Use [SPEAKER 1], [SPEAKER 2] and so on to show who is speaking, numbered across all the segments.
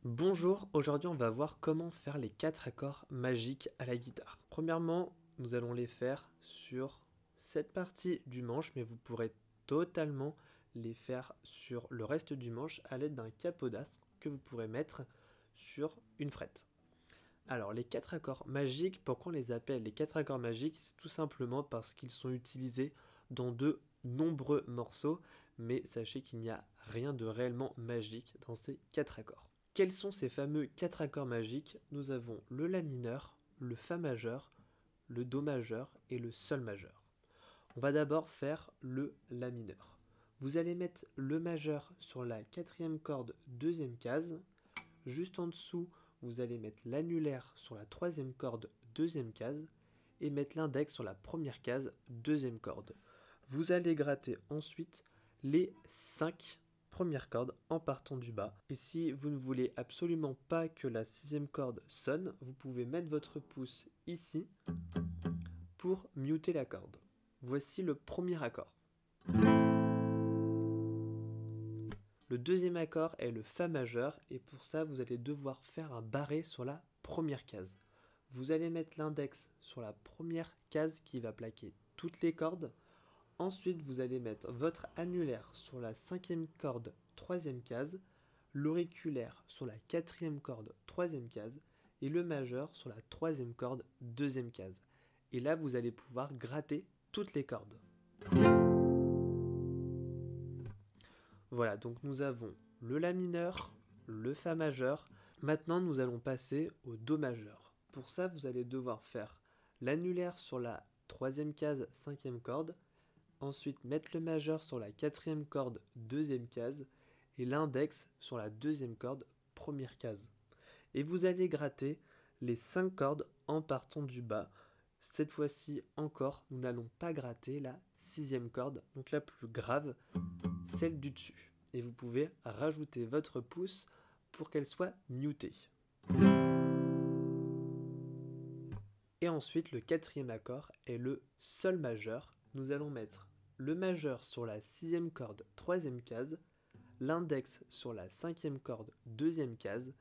[SPEAKER 1] Bonjour, aujourd'hui on va voir comment faire les 4 accords magiques à la guitare. Premièrement, nous allons les faire sur cette partie du manche, mais vous pourrez totalement les faire sur le reste du manche à l'aide d'un capodastre que vous pourrez mettre sur une frette. Alors les 4 accords magiques, pourquoi on les appelle les 4 accords magiques? C'est tout simplement parce qu'ils sont utilisés dans de nombreux morceaux, mais sachez qu'il n'y a rien de réellement magique dans ces 4 accords. Quels sont ces fameux 4 accords magiques? Nous avons le La mineur, le Fa majeur, le Do majeur et le Sol majeur. On va d'abord faire le La mineur. Vous allez mettre le majeur sur la quatrième corde, deuxième case. Juste en dessous, vous allez mettre l'annulaire sur la troisième corde, deuxième case. Et mettre l'index sur la première case, deuxième corde. Vous allez gratter ensuite les 5 première corde en partant du bas. Et si vous ne voulez absolument pas que la sixième corde sonne, vous pouvez mettre votre pouce ici pour muter la corde. Voici le premier accord. Le deuxième accord est le Fa majeur et pour ça vous allez devoir faire un barré sur la première case. Vous allez mettre l'index sur la première case qui va plaquer toutes les cordes. Ensuite, vous allez mettre votre annulaire sur la cinquième corde, troisième case, l'auriculaire sur la quatrième corde, troisième case, et le majeur sur la troisième corde, deuxième case. Et là, vous allez pouvoir gratter toutes les cordes. Voilà, donc nous avons le La mineur, le Fa majeur. Maintenant, nous allons passer au Do majeur. Pour ça, vous allez devoir faire l'annulaire sur la troisième case, cinquième corde, ensuite mettre le majeur sur la quatrième corde, deuxième case, et l'index sur la deuxième corde, première case. Et vous allez gratter les 5 cordes en partant du bas. Cette fois-ci encore, nous n'allons pas gratter la sixième corde, donc la plus grave, celle du dessus. Et vous pouvez rajouter votre pouce pour qu'elle soit mutée. Et ensuite, le quatrième accord est le Sol majeur. Nous allons mettre le majeur sur la sixième corde, troisième case, l'index sur la cinquième corde, deuxième case,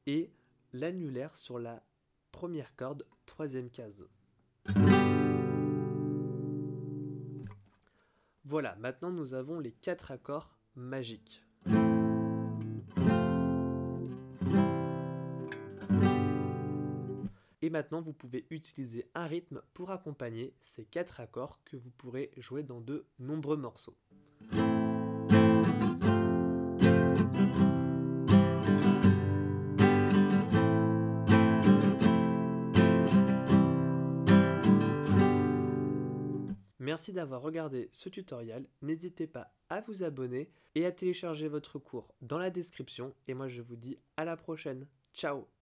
[SPEAKER 1] et l'annulaire sur la première corde, troisième case. Voilà, maintenant nous avons les 4 accords magiques. Et maintenant, vous pouvez utiliser un rythme pour accompagner ces 4 accords que vous pourrez jouer dans de nombreux morceaux. Merci d'avoir regardé ce tutoriel, n'hésitez pas à vous abonner et à télécharger votre cours dans la description et moi je vous dis à la prochaine, ciao!